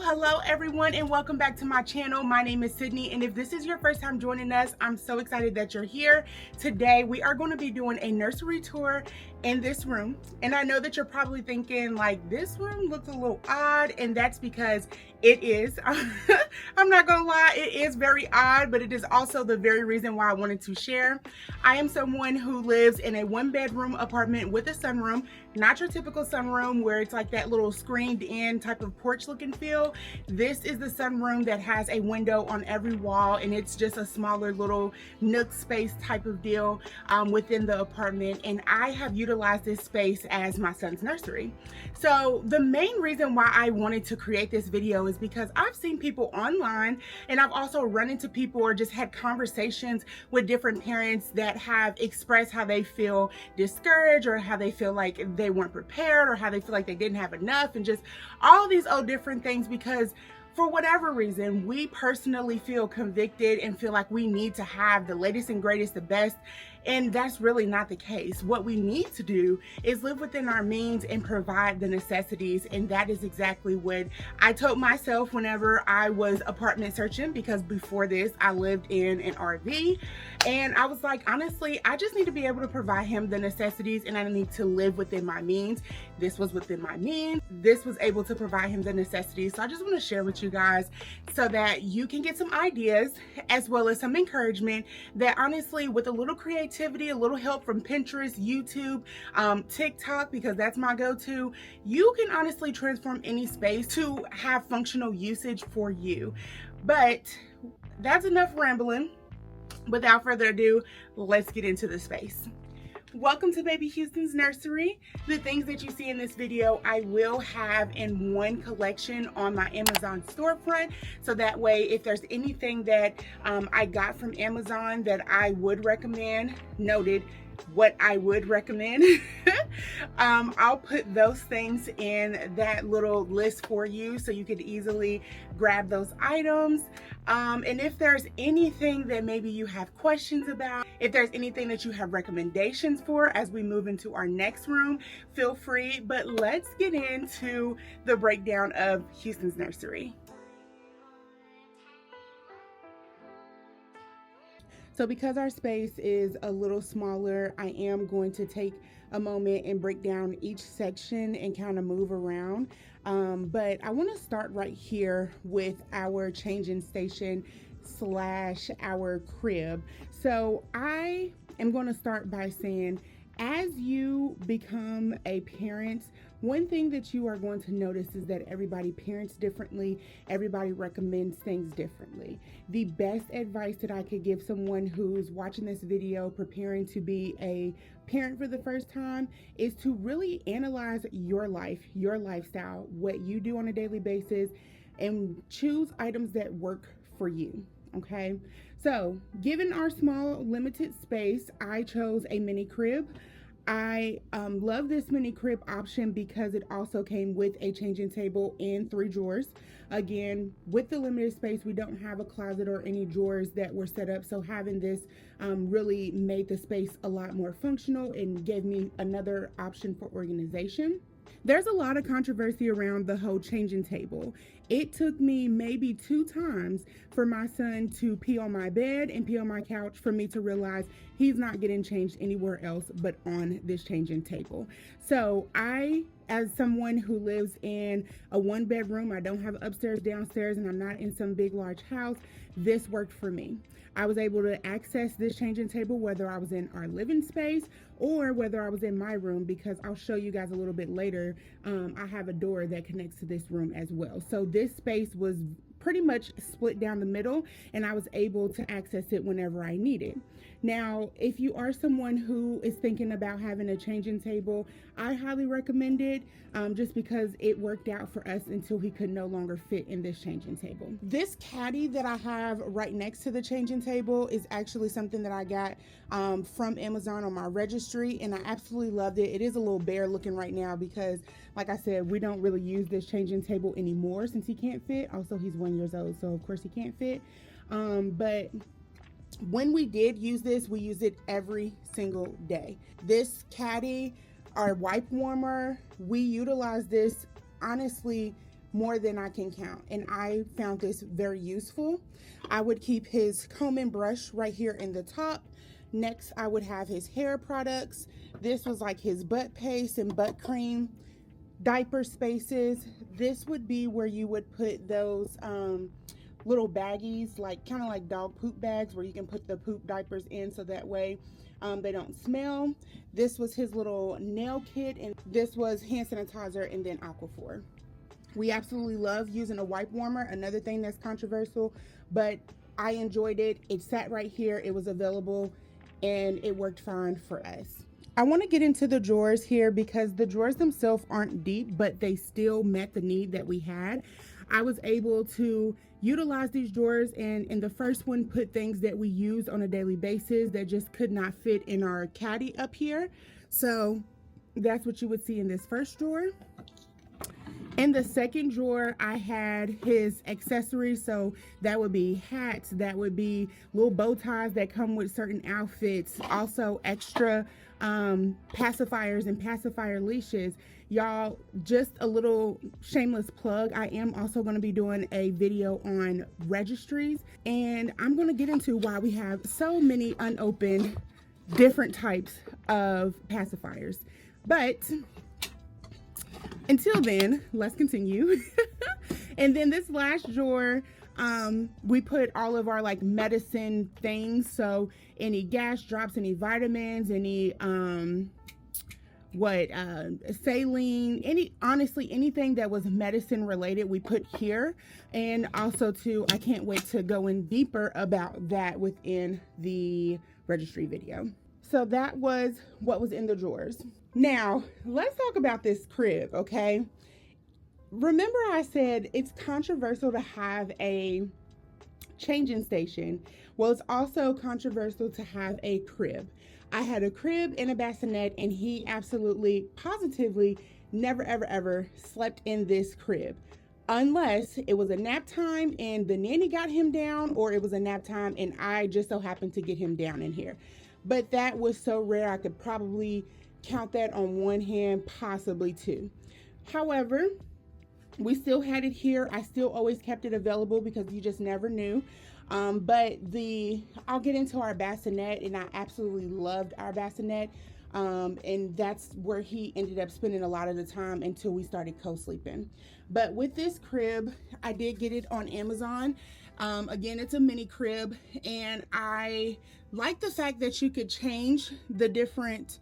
Hello everyone, and welcome back to my channel. My name is Sydney, and if this is your first time joining us, I'm so excited that you're here. Today we are going to be doing a nursery tour in this room, and I know that you're probably thinking like, this room looks a little odd, and that's because it is. I'm not gonna lie, it is very odd, but it is also the very reason why I wanted to share. I am someone who lives in a one-bedroom apartment with a sunroom, not your typical sunroom where it's like that little screened in type of porch looking feel. This is the sunroom that has a window on every wall, and it's just a smaller little nook space type of deal within the apartment, and I have utilized this space as my son's nursery. So the main reason why I wanted to create this video is because I've seen people online, and I've also run into people or just had conversations with different parents that have expressed how they feel discouraged, or how they feel like they weren't prepared, or how they feel like they didn't have enough, and just all these different things, because for whatever reason, we personally feel convicted and feel like we need to have the latest and greatest, the best. And that's really not the case. What we need to do is live within our means and provide the necessities. And that is exactly what I told myself whenever I was apartment searching, because before this, I lived in an RV. And I was like, honestly, I just need to be able to provide him the necessities, and I need to live within my means. This was within my means. This was able to provide him the necessities. So I just want to share with you guys so that you can get some ideas as well as some encouragement that honestly, with a little creativity, a little help from Pinterest, YouTube, TikTok, because that's my go-to, you can honestly transform any space to have functional usage for you. But that's enough rambling. Without further ado, let's get into the space. Welcome to Baby Houston's nursery. The things that you see in this video, I will have in one collection on my Amazon storefront. So that way, if there's anything that I got from Amazon that I would recommend, noted what I would recommend, I'll put those things in that little list for you so you could easily grab those items. And if there's anything that maybe you have questions about, if there's anything that you have recommendations for as we move into our next room, feel free. But let's get into the breakdown of Houston's nursery. So because our space is a little smaller, I am going to take a moment and break down each section and kind of move around. But I want to start right here with our changing station / our crib. So I am going to start by saying, as you become a parent, one thing that you are going to notice is that everybody parents differently. Everybody recommends things differently. The best advice that I could give someone who's watching this video, preparing to be a parent for the first time, is to really analyze your life, your lifestyle, what you do on a daily basis, and choose items that work for you. Okay, so given our small limited space, I chose a mini crib. I love this mini crib option because it also came with a changing table and 3 drawers. Again, with the limited space, we don't have a closet or any drawers that were set up, so having this really made the space a lot more functional and gave me another option for organization. There's a lot of controversy around the whole changing table. It took me maybe 2 times for my son to pee on my bed and pee on my couch for me to realize he's not getting changed anywhere else but on this changing table. So I, as someone who lives in a 1-bedroom, I don't have upstairs, downstairs, and I'm not in some big large house, this worked for me. I was able to access this changing table whether I was in our living space or whether I was in my room, because I'll show you guys a little bit later. I have a door that connects to this room as well. So this space was pretty much split down the middle, and I was able to access it whenever I needed. Now, if you are someone who is thinking about having a changing table, I highly recommend it, just because it worked out for us until he could no longer fit in this changing table. This caddy that I have right next to the changing table is actually something that I got from Amazon on my registry, and I absolutely loved it. It is a little bare looking right now because, like I said, we don't really use this changing table anymore since he can't fit. Also, he's 1 year old, so of course he can't fit. But when we did use this, we used it every single day. This caddy, our wipe warmer, we utilize this honestly more than I can count, and I found this very useful. I would keep his comb and brush right here in the top. Next, I would have his hair products. This was like his butt paste and butt cream. Diaper spaces. This would be where you would put those little baggies, like kind of like dog poop bags, where you can put the poop diapers in so that way they don't smell. This was his little nail kit, and this was hand sanitizer and then Aquaphor. We absolutely love using a wipe warmer, another thing that's controversial, but I enjoyed it. It sat right here, it was available, and it worked fine for us. I want to get into the drawers here because the drawers themselves aren't deep, but they still met the need that we had. I was able to utilize these drawers, and in the first one put things that we used on a daily basis that just could not fit in our caddy up here. So that's what you would see in this first drawer. In the second drawer, I had his accessories. So that would be hats, that would be little bow ties that come with certain outfits, also extra pacifiers and pacifier leashes. Y'all, just a little shameless plug, I am also going to be doing a video on registries, and I'm going to get into why we have so many unopened different types of pacifiers. But until then, let's continue. And then this last drawer, we put all of our like medicine things. So any gas drops, any vitamins, any saline, honestly anything that was medicine related, we put here. And also too, I can't wait to go in deeper about that within the registry video. So that was what was in the drawers. Now, let's talk about this crib, okay? Remember I said it's controversial to have a changing station. Well, it's also controversial to have a crib. I had a crib and a bassinet, and he absolutely, positively never, ever, ever slept in this crib. Unless it was a nap time and the nanny got him down, or it was a nap time and I just so happened to get him down in here. But that was so rare, I could probably count that on one hand, possibly two. However, we still had it here. I still always kept it available because you just never knew. But I'll get into our bassinet, and I absolutely loved our bassinet. And that's where he ended up spending a lot of the time until we started co-sleeping. But with this crib, I did get it on Amazon. Again, it's a mini crib, and I like the fact that you could change the different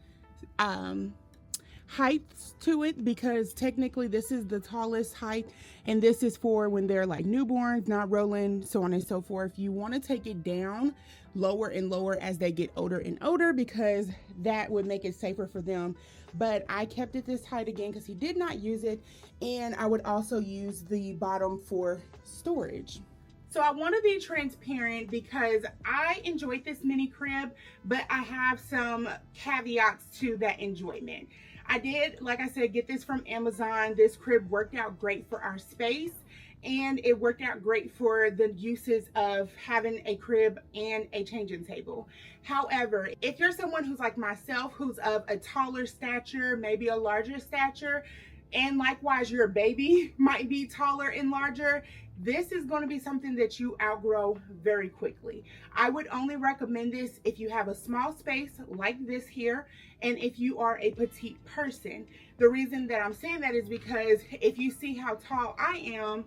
heights to it, because technically this is the tallest height, and this is for when they're like newborns, not rolling, so on and so forth. You want to take it down lower and lower as they get older and older, because that would make it safer for them. But I kept it this height again because he did not use it, and I would also use the bottom for storage. So I want to be transparent because I enjoyed this mini crib, but I have some caveats to that enjoyment. I did, like I said, get this from Amazon. This crib worked out great for our space, and it worked out great for the uses of having a crib and a changing table. However, if you're someone who's like myself, who's of a taller stature, maybe a larger stature, and likewise your baby might be taller and larger, this is going to be something that you outgrow very quickly. I would only recommend this if you have a small space like this here, and if you are a petite person. The reason that I'm saying that is because if you see how tall I am,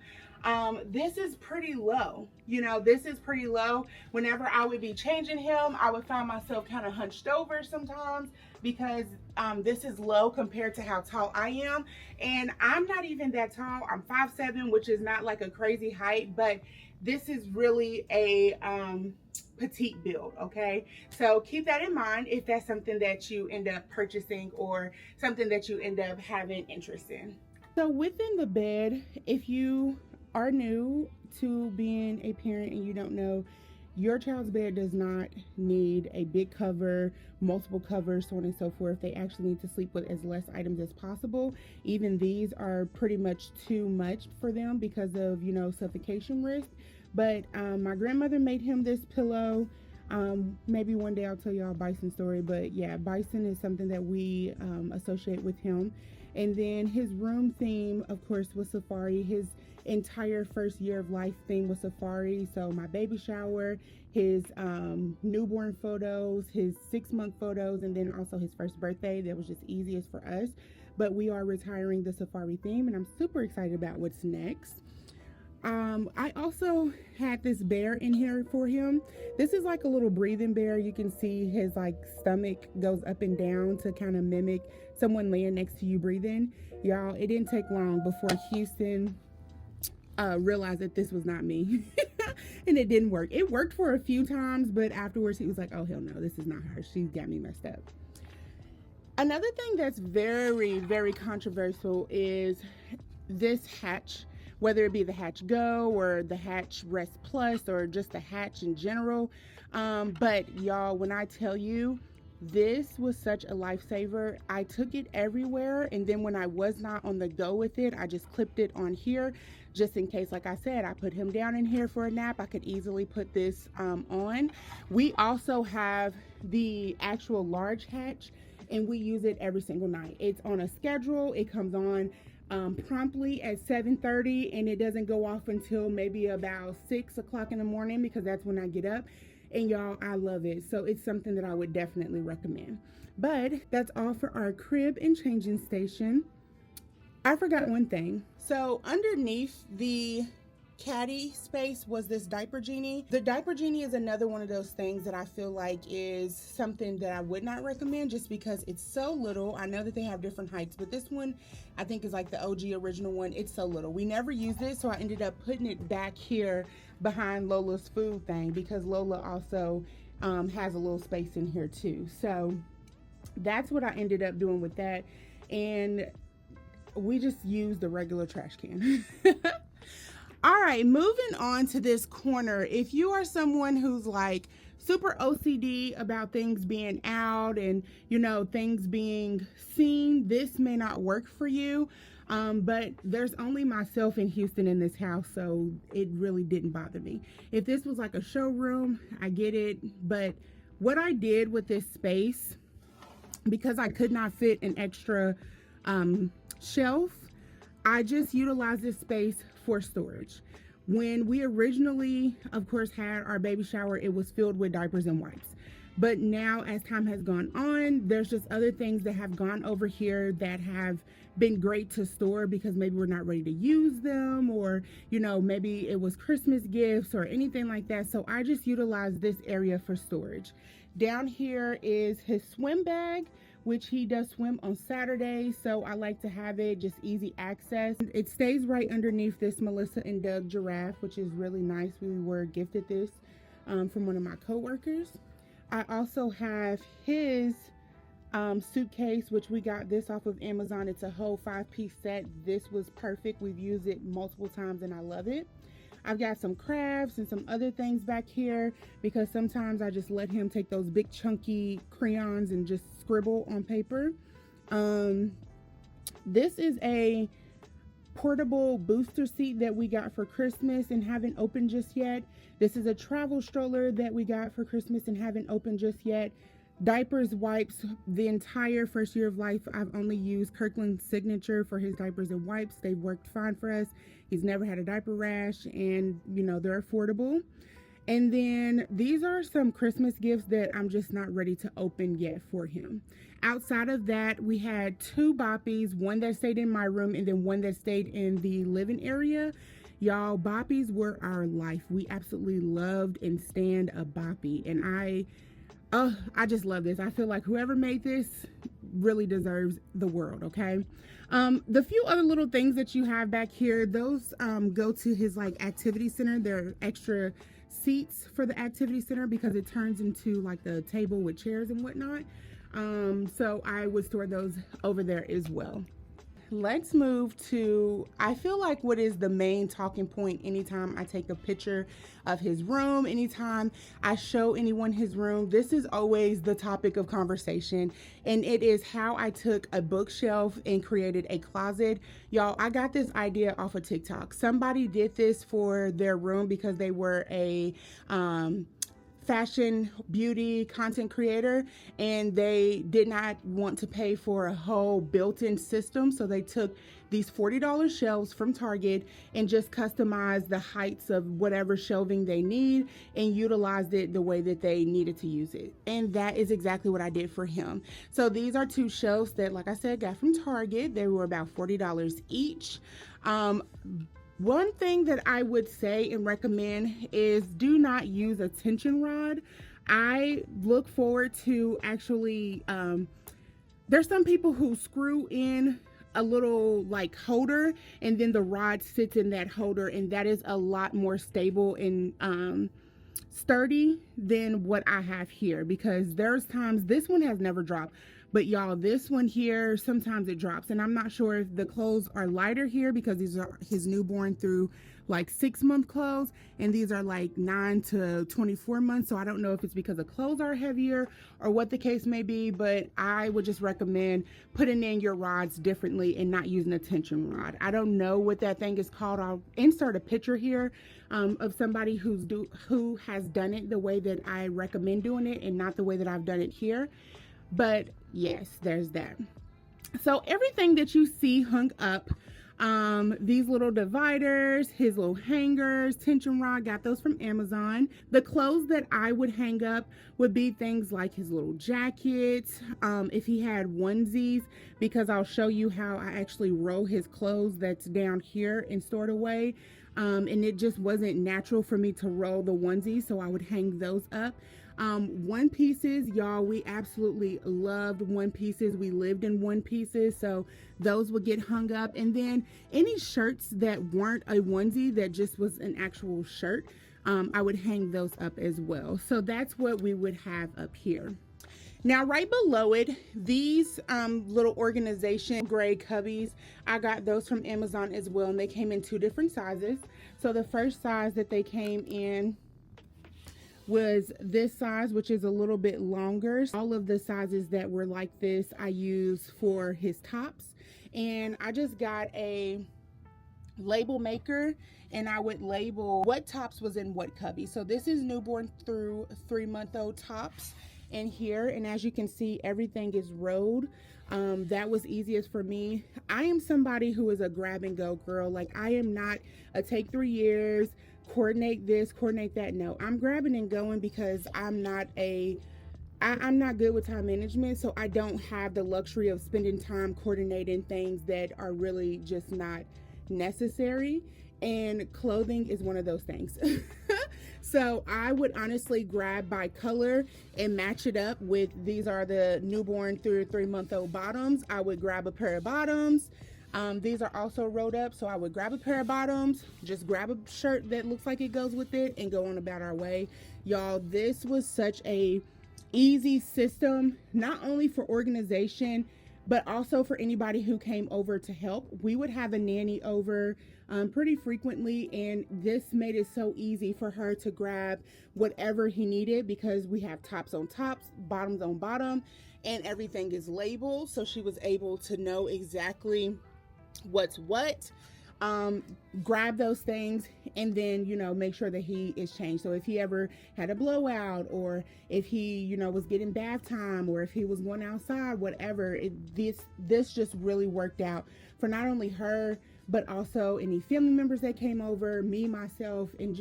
this is pretty low. You know, this is pretty low. Whenever I would be changing him, I would find myself kind of hunched over sometimes, because this is low compared to how tall I am. And I'm not even that tall. I'm 5'7", which is not like a crazy height, but this is really a petite build, okay? So keep that in mind if that's something that you end up purchasing or something that you end up having interest in. So within the bed, if you are new to being a parent and you don't know, your child's bed does not need a big cover, multiple covers, so on and so forth. They actually need to sleep with as less items as possible. Even these are pretty much too much for them because of, you know, suffocation risk. But my grandmother made him this pillow. Maybe one day I'll tell y'all a Bison story, but yeah, Bison is something that we associate with him. And then his room theme, of course, was safari. His entire first year of life theme was safari. So my baby shower, his newborn photos, his 6-month photos, and then also his first birthday. That was just easiest for us. But we are retiring the safari theme, and I'm super excited about what's next. I also had this bear in here for him. This is like a little breathing bear. You can see his like stomach goes up and down to kind of mimic someone laying next to you breathing. Y'all, it didn't take long before Houston realized that this was not me. And it didn't work. It worked for a few times, but afterwards he was like, oh hell no, this is not her. She's got me messed up. Another thing that's very, very controversial is this hatch, whether it be the Hatch Go or the Hatch Rest Plus or just the Hatch in general. But y'all, when I tell you, this was such a lifesaver. I took it everywhere, and then when I was not on the go with it, I just clipped it on here just in case. Like I said, I put him down in here for a nap. I could easily put this on. We also have the actual large hatch, and we use it every single night. It's on a schedule. It comes on promptly at 7:30, and it doesn't go off until maybe about 6 o'clock in the morning, because that's when I get up. And y'all, I love it. So it's something that I would definitely recommend. But that's all for our crib and changing station. I forgot one thing. So underneath the caddy space was this diaper genie. The diaper genie is another one of those things that I feel like is something that I would not recommend, just because it's so little. I know that they have different heights, but this one I think is like the OG original one. It's so little. We never used it, so I ended up putting it back here behind Lola's food thing, because Lola also has a little space in here too. So that's what I ended up doing with that, and we just used the regular trash can. All right, moving on to this corner. If you are someone who's like super OCD about things being out and, you know, things being seen, this may not work for you. But there's only myself and Houston in this house, so it really didn't bother me. If this was like a showroom, I get it. But what I did with this space, because I could not fit an extra shelf, I just utilized this space for storage. When we originally, of course, had our baby shower, it was filled with diapers and wipes. But now, as time has gone on, there's just other things that have gone over here that have been great to store, because maybe we're not ready to use them, or, you know, maybe it was Christmas gifts or anything like that. So I just utilized this area for storage. Down here is his swim bag, which he does swim on Saturday, so I like to have it just easy access. It stays right underneath this Melissa and Doug giraffe, which is really nice. We were gifted this from one of my co-workers. I also have his suitcase, which we got this off of Amazon. It's a whole 5-piece set. This was perfect. We've used it multiple times and I love it. I've got some crafts and some other things back here, because sometimes I just let him take those big chunky crayons and just scribble on paper. This is a portable booster seat that we got for Christmas and haven't opened just yet. This is a travel stroller that we got for Christmas and haven't opened just yet. Diapers, wipes, the entire first year of life, I've only used Kirkland's Signature for his diapers and wipes. They've worked fine for us. He's never had a diaper rash, and you know, they're affordable. And then these are some Christmas gifts that I'm just not ready to open yet for him. Outside of that, we had 2 boppies, one that stayed in my room and then one that stayed in the living area. Y'all, boppies were our life. We absolutely loved and stand a boppy, and I just love this. I feel like whoever made this really deserves the world, okay? The few other little things that you have back here, those go to his like activity center. They're extra seats for the activity center because it turns into like the table with chairs and whatnot. So I would store those over there as well. Let's move to, I feel like, what is the main talking point anytime I take a picture of his room, anytime I show anyone his room. This is always the topic of conversation, and it is how I took a bookshelf and created a closet. Y'all, I got this idea off of TikTok. Somebody did this for their room because they were a fashion beauty content creator, and they did not want to pay for a whole built-in system, so they took these $40 shelves from Target and just customized the heights of whatever shelving they need and utilized it the way that they needed to use it. And that is exactly what I did for him. So these are two shelves that, like I said, got from Target. They were about $40 each. One thing that I would say and recommend is do not use a tension rod. I look forward to actually, there's some people who screw in a little like holder and then the rod sits in that holder, and that is a lot more stable and sturdy than what I have here, because there's times, this one has never dropped, but y'all, this one here, sometimes it drops, and I'm not sure if the clothes are lighter here because these are his newborn through like 6-month clothes, and these are like 9 to 24 months. So I don't know if it's because the clothes are heavier or what the case may be, but I would just recommend putting in your rods differently and not using a tension rod. I don't know what that thing is called. I'll insert a picture here of somebody who has done it the way that I recommend doing it and not the way that I've done it here. But yes, there's that. So everything that you see hung up, these little dividers, his little hangers, tension rod, got those from Amazon. The clothes that I would hang up would be things like his little jackets, if he had onesies, because I'll show you how I actually roll his clothes that's down here and stored away. And it just wasn't natural for me to roll the onesies, so I would hang those up. One pieces, y'all, we absolutely loved one pieces. We lived in one pieces, so those would get hung up. And then any shirts that weren't a onesie, that just was an actual shirt, I would hang those up as well. So that's what we would have up here. Now right below it, these little organization gray cubbies, I got those from Amazon as well, and they came in 2 different sizes. So the first size that they came in was this size, which is a little bit longer. All of the sizes that were like this I use for his tops, and I just got a label maker and I would label what tops was in what cubby. So this is newborn through 3-month-old tops in here, and as you can see, everything is rolled. That was easiest for me. I am somebody who is a grab and go girl. Like, I am not a take 3 years, coordinate this, coordinate that. No, I'm grabbing and going because I'm not good with time management, so I don't have the luxury of spending time coordinating things that are really just not necessary, and clothing is one of those things. So I would honestly grab by color and match it up with, these are the newborn through 3-month-old bottoms. I would grab a pair of bottoms. These are also rolled up, so I would grab a pair of bottoms, just grab a shirt that looks like it goes with it, and go on about our way. Y'all, this was such a easy system, not only for organization, but also for anybody who came over to help. We would have a nanny over pretty frequently, and this made it so easy for her to grab whatever he needed, because we have tops on tops, bottoms on bottom, and everything is labeled, so she was able to know exactly what's what. Grab those things, and then, you know, make sure that he is changed. So if he ever had a blowout, or if he, you know, was getting bath time, or if he was going outside, whatever, this just really worked out for not only her, but also any family members that came over, me, myself, and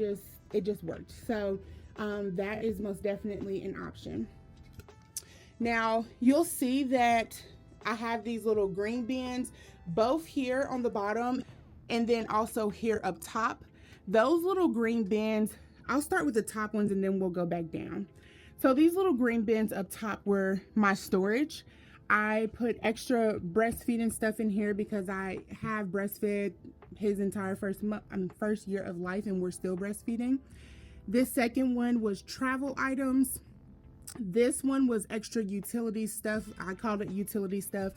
it just worked. So that is most definitely an option. Now you'll see that I have these little green bins, both here on the bottom and then also here up top. Those little green bins, I'll start with the top ones and then we'll go back down. So these little green bins up top were my storage. I put extra breastfeeding stuff in here because I have breastfed his entire first year of life, and we're still breastfeeding. This second one was travel items. This one was extra utility stuff. I called it utility stuff.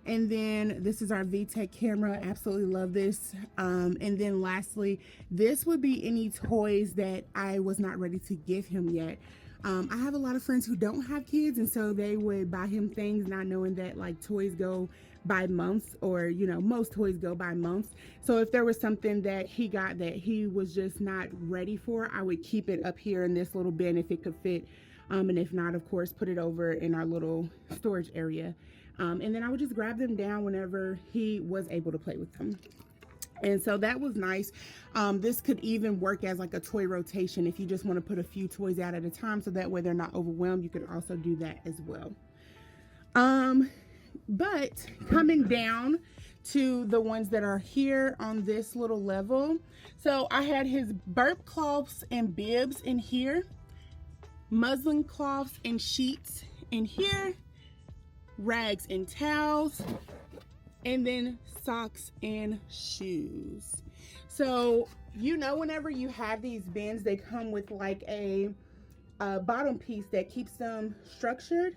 And then this is our VTech camera. Absolutely love this. And then lastly, this would be any toys that I was not ready to give him yet. I have a lot of friends who don't have kids, and so they would buy him things not knowing that like toys go by months, or you know, most toys go by months. So if there was something that he got that he was just not ready for, I would keep it up here in this little bin if it could fit, and if not, of course, put it over in our little storage area. And then I would just grab them down whenever he was able to play with them. And so that was nice. This could even work as like a toy rotation if you just want to put a few toys out at a time, so that way they're not overwhelmed. You can also do that as well. But coming down to the ones that are here on this little level, so I had his burp cloths and bibs in here, muslin cloths and sheets in here, rags and towels, and then socks and shoes. So you know, whenever you have these bins, they come with like a bottom piece that keeps them structured.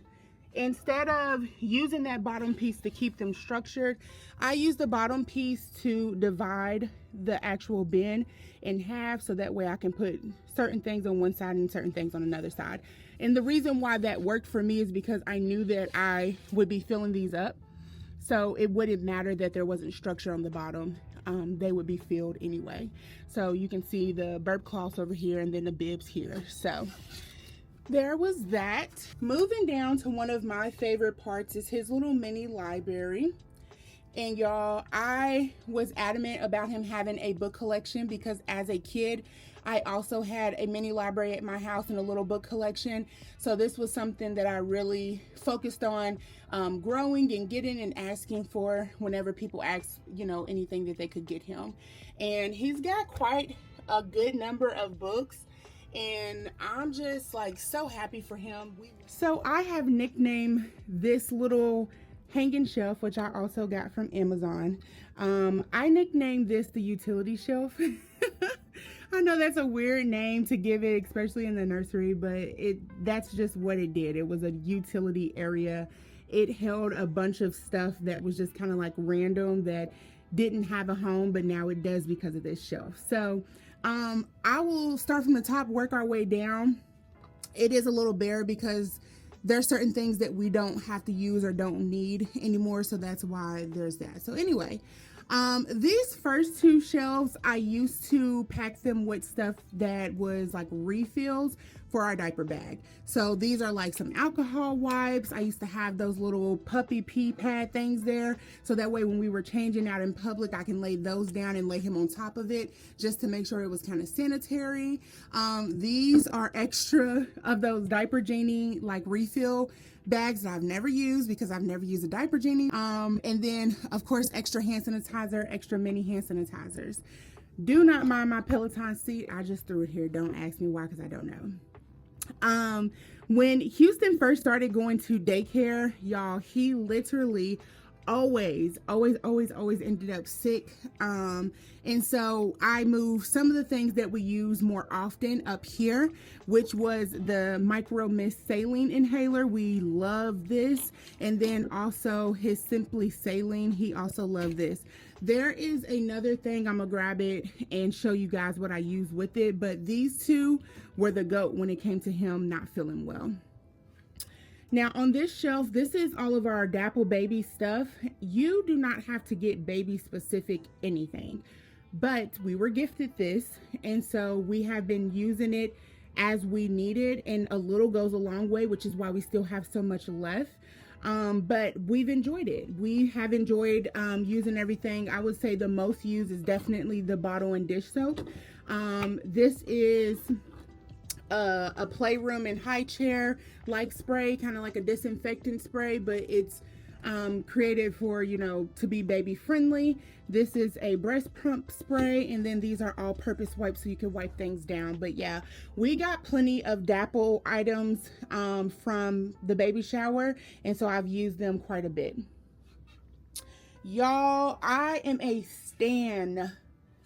Instead of using that bottom piece to keep them structured, I use the bottom piece to divide the actual bin in half, so that way I can put certain things on one side and certain things on another side. And the reason why that worked for me is because I knew that I would be filling these up, so it wouldn't matter that there wasn't structure on the bottom. They would be filled anyway. So you can see the burp cloths over here and then the bibs here. So there was that. Moving down to one of my favorite parts is his little mini library. And y'all, I was adamant about him having a book collection because as a kid, I also had a mini library at my house and a little book collection. So this was something that I really focused on growing and getting and asking for whenever people ask, you know, anything that they could get him. And he's got quite a good number of books, and I'm just like so happy for him. So I have nicknamed this little hanging shelf, which I also got from Amazon. I nicknamed this the utility shelf. I know that's a weird name to give it, especially in the nursery, but that's just what it did. It was a utility area. It held a bunch of stuff that was just kind of like random, that didn't have a home, but now it does because of this shelf. So I will start from the top, work our way down. It is a little bare because there are certain things that we don't have to use or don't need anymore, so that's why there's that. So anyway, these first two shelves, I used to pack them with stuff that was like refills for our diaper bag. So these are like some alcohol wipes. I used to have those little puppy pee pad things there, so that way when we were changing out in public, I can lay those down and lay him on top of it, just to make sure it was kind of sanitary. These are extra of those diaper genie like refill bags that I've never used because I've never used a diaper genie. And then of course, extra hand sanitizer, extra mini hand sanitizers. Do not mind my Peloton seat. I just threw it here. Don't ask me why, because I don't know. When Houston first started going to daycare, y'all, he literally always ended up sick. And so I moved some of the things that we use more often up here, which was the Micro Mist saline inhaler. We love this. And then also his Simply Saline, he also loved this. There is another thing, I'm gonna grab it and show you guys what I use with it, but these two were the GOAT when it came to him not feeling well. Now on this shelf, this is all of our Dapple baby stuff. You do not have to get baby specific anything, but we were gifted this, and so we have been using it as we need it, and a little goes a long way, which is why we still have so much left. But we've enjoyed it. We have enjoyed using everything. I would say the most used is definitely the bottle and dish soap. This is a playroom and high chair like spray, kind of like a disinfectant spray, but it's created for, you know, to be baby friendly. This is a breast pump spray, and then these are all purpose wipes so you can wipe things down. But yeah, we got plenty of Dapple items from the baby shower, and so I've used them quite a bit. Y'all, I am a stan,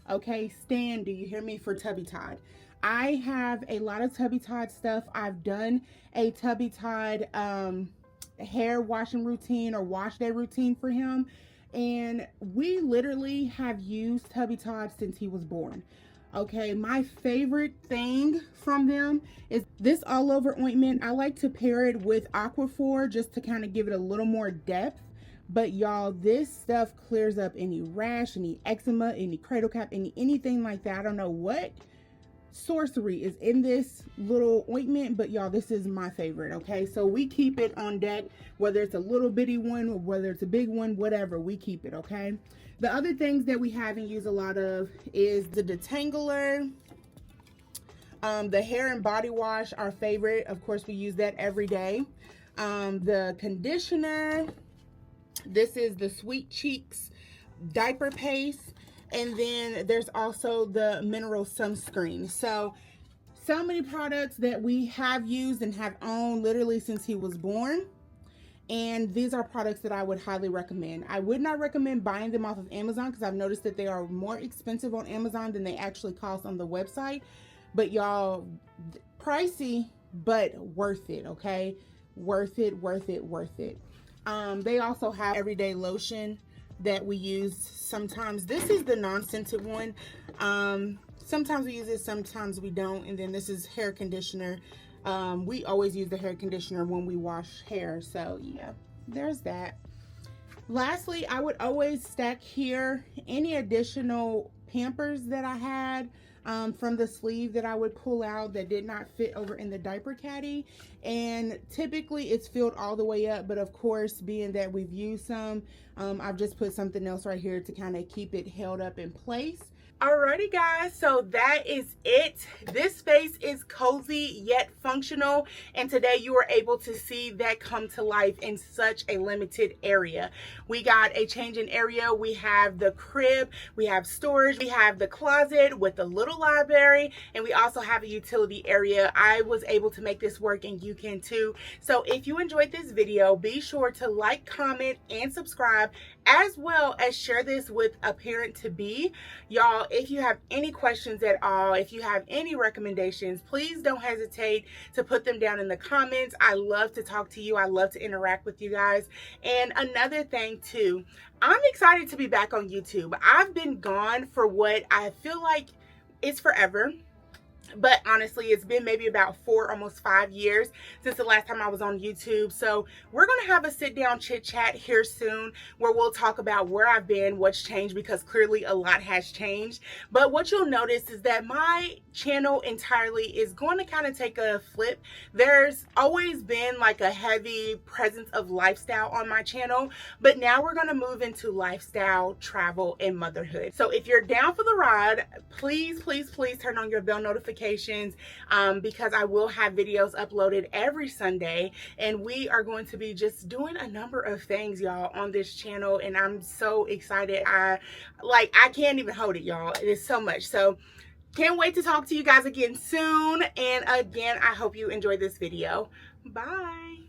okay, stan, do you hear me, for Tubby Todd. I have a lot of Tubby Todd stuff. I've done a Tubby Todd hair washing routine or wash day routine for him, and we literally have used Tubby Todd since he was born. Okay, my favorite thing from them is This all over ointment, I like to pair it with Aquaphor just to kind of give it a little more depth. But y'all, this stuff clears up any rash, any eczema, any cradle cap, anything like that. I don't know what sorcery is in this little ointment, but y'all, this is my favorite. Okay, so we keep it on deck, whether it's a little bitty one or whether it's a big one, whatever, we keep it. Okay, the other things that we have and use a lot of is the detangler, the hair and body wash, our favorite. Of course, we use that every day. The conditioner, this is the Sweet Cheeks diaper paste. And then there's also the mineral sunscreen. So many products that we have used and have owned literally since he was born. And these are products that I would highly recommend. I would not recommend buying them off of Amazon because I've noticed that they are more expensive on Amazon than they actually cost on the website. But y'all, pricey, but worth it, okay? Worth it, worth it, worth it. They also have everyday lotion that we use sometimes. This is the non-scented one. Sometimes we use it, sometimes we don't. And then this is hair conditioner. We always use the hair conditioner when we wash hair. So yeah, there's that. Lastly, I would always stack here any additional Pampers that I had from the sleeve that I would pull out that did not fit over in the diaper caddy. And typically it's filled all the way up, but of course, being that we've used some, I've just put something else right here to kind of keep it held up in place. Alrighty guys, so that is it. This space is cozy yet functional, and today you were able to see that come to life in such a limited area. We got a change in area. We have the crib, we have storage, we have the closet with a little library, and we also have a utility area. I was able to make this work and you can too. So if you enjoyed this video, be sure to like, comment, and subscribe, as well as share this with a parent-to-be. Y'all, if you have any questions at all, if you have any recommendations, please don't hesitate to put them down in the comments. I love to talk to you. I love to interact with you guys. And another thing too, I'm excited to be back on YouTube. I've been gone for what I feel like it's forever. But honestly, it's been maybe about 4, almost 5 years since the last time I was on YouTube. So we're going to have a sit down chit chat here soon where we'll talk about where I've been, what's changed, because clearly a lot has changed. But what you'll notice is that my channel entirely is going to kind of take a flip. There's always been like a heavy presence of lifestyle on my channel, but now we're going to move into lifestyle, travel, and motherhood. So if you're down for the ride, please, please, please turn on your bell notifications, because I will have videos uploaded every Sunday, and we are going to be just doing a number of things, y'all, on this channel, and I'm so excited. I can't even hold it, y'all. It is so much. So can't wait to talk to you guys again soon. And again, I hope you enjoyed this video. Bye.